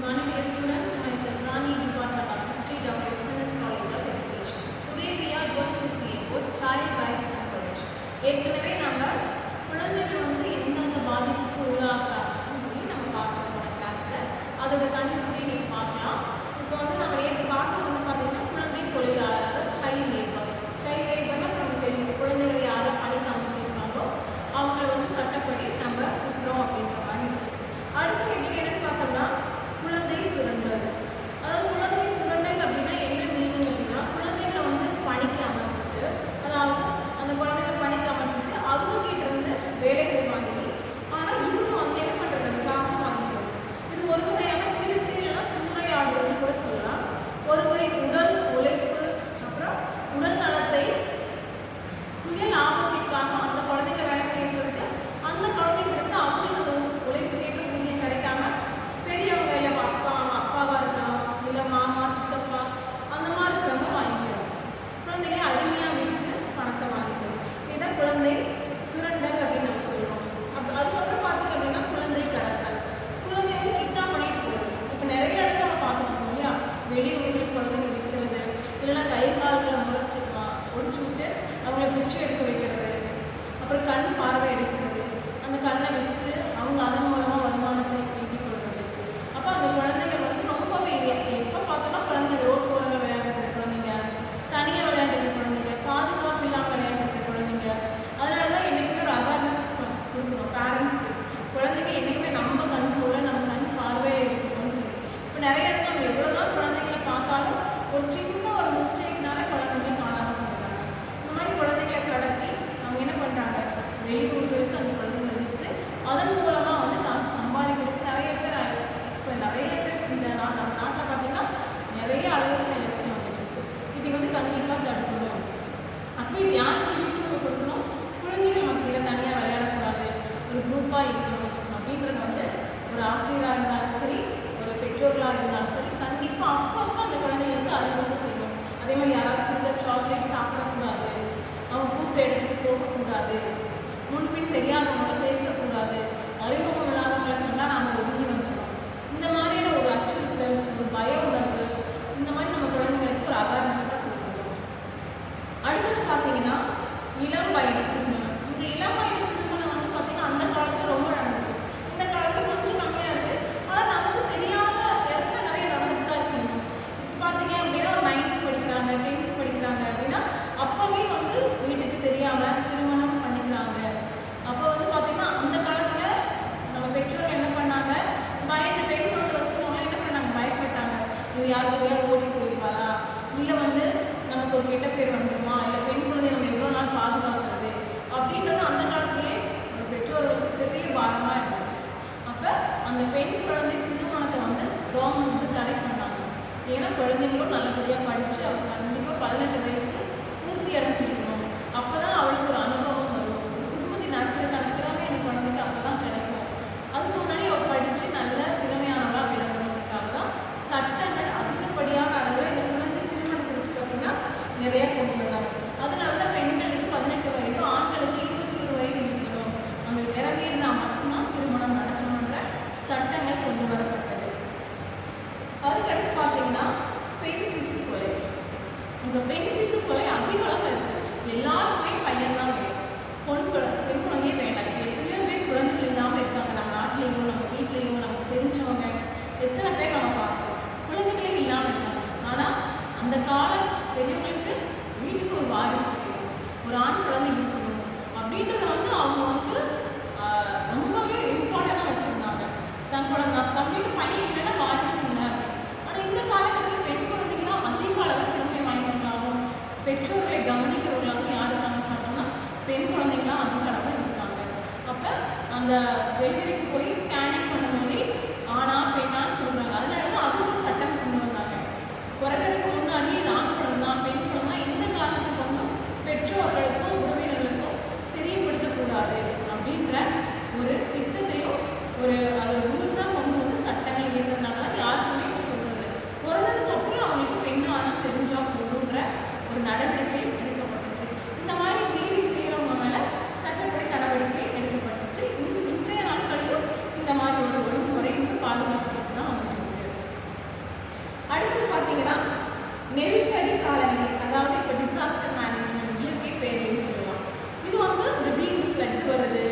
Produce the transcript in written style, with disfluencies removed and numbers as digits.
morning, dear students. Myself, Rani, Department of History, Dr. SNS College of Education. Today, we are going to see about child rights and protection. ஏற்கனவே நம்ம குழந்தைகள் வந்து எந்தெந்த பாதிப்புக்கு உள்ளாகிறாங்கன்னு சொல்லி நம்ம பார்த்துருக்கோம் கிளாஸ்ல. அதோட கண்டிப்பாக இன்னைக்கு பார்க்கலாம். இப்போ வந்து நம்ம நேற்று பார்க்கணும்னு பார்த்தீங்கன்னா குழந்தை தொழிலாளர், அதாவது சைல்ட் லேபர். சைல்ட் லேபர்னா நமக்கு தெரியும், குழந்தைகள் யாரும் பணிக்கு அமர்த்திருக்காங்களோ அவங்க வந்து சட்டப்படி நம்ம குற்றோம் அப்படின்ற மாதிரி. அடுத்து எப்படி என்னன்னு பார்த்தோம்னா குழந்தை சுரண்டல். அதாவது குழந்தை சுரண்டல் அப்படின்னா என்ன மீனிங் அப்படின்னா, குழந்தைகளை வந்து பணிக்கு அமர்த்திட்டு, அதாவது அந்த குழந்தைகளை பணிக்கு அமர்த்திட்டு அவங்க கிட்ட இருந்து வேலைகளை வாங்கி, ஆனால் இவங்க வந்து என்ன பண்ணுறது, அந்த காசு வாங்கிக்கிறோம். இது ஒரு வகையான திருட்டு இல்லைன்னா சூறையாடுதல்னு கூட சொல்லலாம். ஒருவரின் உடல் உழைப்பு அப்புறம் உடல் நலத்தை சுய லாபத்திற்காக அந்த குழந்தைங்க வேலை செய்ய சொல்லிட்டு அந்த குழந்தைங்க இருந்து அவங்களுக்கு உழைப்பு கேட்டு ஊதியம் கிடைக்காம பெரியவங்க இல்லை அப்பாவா இருக்கலாம், இல்லை மாமா சித்தப்பா அந்த மாதிரி இருக்கிறவங்க வாங்கிக்கிறோம். குழந்தைகளை அடிமையாக விட்டு பணத்தை வாங்கிக்கிறோம். இதுதான் குழந்தை சுரண்டல் அப்படின்னு நம்ம சொல்லுவோம். அதுக்கப்புறம் பார்த்தீங்க அப்படின்னா குழந்தை கடத்தல். குழந்தை வந்து கிட்னாப் பண்ணிட்டு போகிறது. இப்போ நிறைய இடத்துல நம்ம பார்த்துட்டு இருக்கோம் இல்லையா, வெளியூர்களுக்கு குழந்தைங்க விற்கிறது, இல்லைன்னா கை கால்களை ஒடிச்சு விட்டு அவங்கள பிச்சு எடுக்க வைக்கிறது, அப்புறம் கண் பார்வை எடுக்கிறது, அந்த கண்ணை விற்று அவங்க அதன் மூலமாக வருமானத்தை ஈட்டிக் கொள்வது. அப்போ அந்த குழந்தைகள் வந்து ரொம்பவே எப்போ பார்த்தோம்னா குழந்தைங்க ரோட் போகிற விளையாடுற குழந்தைங்க, தனியாக விளையாடுற குழந்தைங்க, பாதுகாப்பு இல்லாமல் விளையாடுற குழந்தைங்க. அதனால தான் என்றைக்குமே ஒரு அவேர்னஸ் கொடுக்கணும் பேரண்ட்ஸ்க்கு. குழந்தைங்க என்றைக்குமே நம்ம கண்ட்ரோலில் நம்ம கண் பார்வையாக இருக்கணும்னு சொல்லி. இப்போ நிறைய இடத்துல நம்ம எவ்வளோதான் குழந்தைங்களை பார்த்தாலும் ஒரு சின்ன ஒரு மிஸ்டேக்னால குழந்தைங்க காணாமல் போகிறாங்க. இந்த மாதிரி குழந்தைங்களை கடத்தி அவங்க என்ன பண்ணுறாங்க, வெளியூர்களுக்கு அந்த குழந்தைங்களை விற்று அதன் மூலமாக வந்து காசு சம்பாதிக்கிறதுக்கு நிறைய பேர் இந்த நம்ம நாட்டில் பார்த்தீங்கன்னா நிறைய அளவுக்கு இலக்கியம் வந்துருக்கு. இது வந்து கண்டிப்பாக தடுக்கணும். அப்போ இது யாருக்கு விழிப்புணர்வு கொடுக்கணும், குழந்தைகள் மத்தியில் தனியாக விளையாடக்கூடாது, ஒரு குரூப்பாக இருக்கணும் அப்படின்றது வந்து ஒரு ஆசிரியராக இருந்தாலும் சரி, ஒரு பெற்றோர்களாக இருந்தாலும் சரி, கண்டிப்பாக அப்பப்போ அந்த குழந்தைங்களுக்கு அறிவுறுத்தல் செய்யணும். அதே மாதிரி யாராவது கொடுத்த சாக்லேட் சாப்பிடக்கூடாது, அவங்க கூப்பிட்ட இடத்துக்கு போகக்கூடாது, முன்பின் தெரியாதவங்கள பேசக்கூடாது, அறிமுகம் இல்லாதவங்களை கண்டா நாம் ஒதுங்கி வந்துடணும். இந்த மாதிரியான ஒரு அச்சுறுத்தல், ஒரு பய உணர்வு, இந்த மாதிரி நம்ம குழந்தைங்களுக்கு ஒரு அவேர்னஸாக கொடுக்கணும். அடுத்தது பார்த்தீங்கன்னா இளம் வயது திருமணம். இந்த இளம் வயது திருமணம் வந்து பார்த்தீங்கன்னா அந்த காலத்தில் ரொம்ப நடந்துச்சு. இந்த காலத்தில் கொஞ்சம் கம்மியாக இருக்குது, ஆனால் நமக்கு தெரியாத இடத்துல நிறைய நடந்துட்டு தான் இருக்குங்க. இப்போ பார்த்தீங்க அப்படின்னா ஒரு 9th படிக்கிறாங்க, 10th படிக்கிறாங்க அப்படின்னா அப்போவே வந்து வீட்டுக்கு தெரியாமல் திருமணம் பண்ணிக்கிறாங்க. அப்போ வந்து பார்த்தீங்கன்னா அந்த காலத்தில் நம்ம பெற்றோர்கள் என்ன பண்ணாங்க, பயந்து பெண் குழந்தை வச்சுருந்தவங்க என்ன பண்ணாங்க, பயப்பட்டாங்க. இது யாருக்குள்ளேயா ஓடி போயிடுவாளா, இல்லை வந்து நமக்கு ஒரு கெட்ட பேர் வந்துடுமா, இல்லை பெண் குழந்தைய நம்ம எவ்வளோ நாள் பாதுகாக்கிறது அப்படின்றது அந்த காலத்திலே ஒரு பெற்றோர்களுக்கு பெரிய பாரமாக இருந்துச்சு. அப்போ அந்த பெண் குழந்தை திருமணத்தை வந்து கவர்மெண்ட் வந்து தடை பண்ணாங்க. ஏன்னா குழந்தைங்களும் நல்லபடியாக படித்து அவங்க கண்டிப்பாக 18 வயசு பூர்த்தி அடைஞ்சிருக்கணும். அப்போ தான் அவளுக்கு ஒரு அனுபவம் வரும், ஒரு குடும்பத்தை நடத்துறதுக்கான திறமை அந்த குழந்தைக்கு அப்போ தான் கிடைக்கும். அதுக்கு முன்னாடி அவள் படித்து நல்ல திறமையானவளாக விளங்கணுன்றதுக்காக தான் சட்டங்கள் அதிகப்படியான அளவில் இந்த குழந்தை திருமணத்திற்கு பார்த்தீங்கன்னா நிறைய கொண்டு வந்தாங்க. அதனால தான் பெண்களுக்கு 18 வயது, ஆண்களுக்கு 21 வயது இருக்கணும், அவங்க நிறைவேறினால் மட்டும்தான் திருமணம் நடக்கணுன்ற சட்டங்கள் கொண்டு வரப்பட்டது. அதுக்கடுத்து பார்த்தீங்கன்னா பெண் சிசு கொலை. இந்த பெண் சிசு கொலை அதிக அளவில் இருக்குது. எல்லாருக்குமே பையன் தான் வேணும், பெண் குழந்தையே வேண்டாம். எத்தனையோ பேர் குழந்தைகள் இல்லாமல் இருக்காங்க நம்ம நாட்டிலையும், நம்ம வீட்லேயும், நமக்கு தெரிஞ்சவங்க எத்தனை பேர் நம்ம பார்க்குறோம் குழந்தைகளே இல்லாமல் இருக்காங்க. ஆனால் அந்த கால பெரியவங்களுக்கு வீட்டுக்கு ஒரு வாரிசு வேணும், ஒரு ஆண் குழந்தை இருக்கணும் அப்படின்றத வந்து அவங்க வந்து ரொம்பவே இம்பார்ட்டண்டாக வச்சுருந்தாங்க. தம்பியோட பையன் இல்லைன்னா வாரிசு இல்லை. ஆனால் இந்த காலகட்டத்தில் பெண் குழந்தைங்களாம் அதிக அளவில் திறமை வாய்ந்தவங்களாகவும் பெற்றோர்களை கவனிக்கிறவங்களாகவும் யார் இருக்காங்கன்னு பார்த்தோம்னா பெண் குழந்தைங்களாம் அதிக அளவில் இருக்காங்க. அப்போ அந்த வெளிவெளிக்கு போய் ஸ்கேனிங் பண்ணும்போதே ஆனா பெண்ணான்னு சொல்கிறாங்க. அதனால தான் அது ஒரு சட்டம் கொண்டு வந்தாங்க. பிறகு முன்னாடி இது ஆண் குழந்தை தான் பெண் குழந்தை எந்த காரணத்துக்கு வந்து பெற்றோர்களுக்கும் உறவினர்களுக்கும் தெரியப்படுத்தக்கூடாது அப்படின்ற ஒரு திட்டத்தையும் ஒரு அது ரூல்ஸாக கொண்டு வந்து சட்டங்கள் இயக்கிறதுனால யாருக்குமே இப்போ சொல்கிறது பிறந்ததுக்கு அப்புறம் அவங்களுக்கு பெண்ணாலும் தெரிஞ்சால் போடுன்ற ஒரு நடவடிக்கை எடுக்கப்பட்டுச்சு. இந்த மாதிரி மீறி செய்கிறவங்க மேலே சட்டப்படி நடவடிக்கை எடுக்கப்பட்டுச்சு. இன்றைய நாட்களிலும் இந்த மாதிரி ஒரு ஒழுங்குமுறை பாதுகாப்பு தான் வந்துருக்கு. நெருக்கடி காலநிலை, அதாவது இப்போ டிசாஸ்டர் மேனேஜ்மெண்ட், இயற்கை பேரிடர்னு சொல்லலாம். இது வந்து திடீர்னு ஃப்ளட் வருது,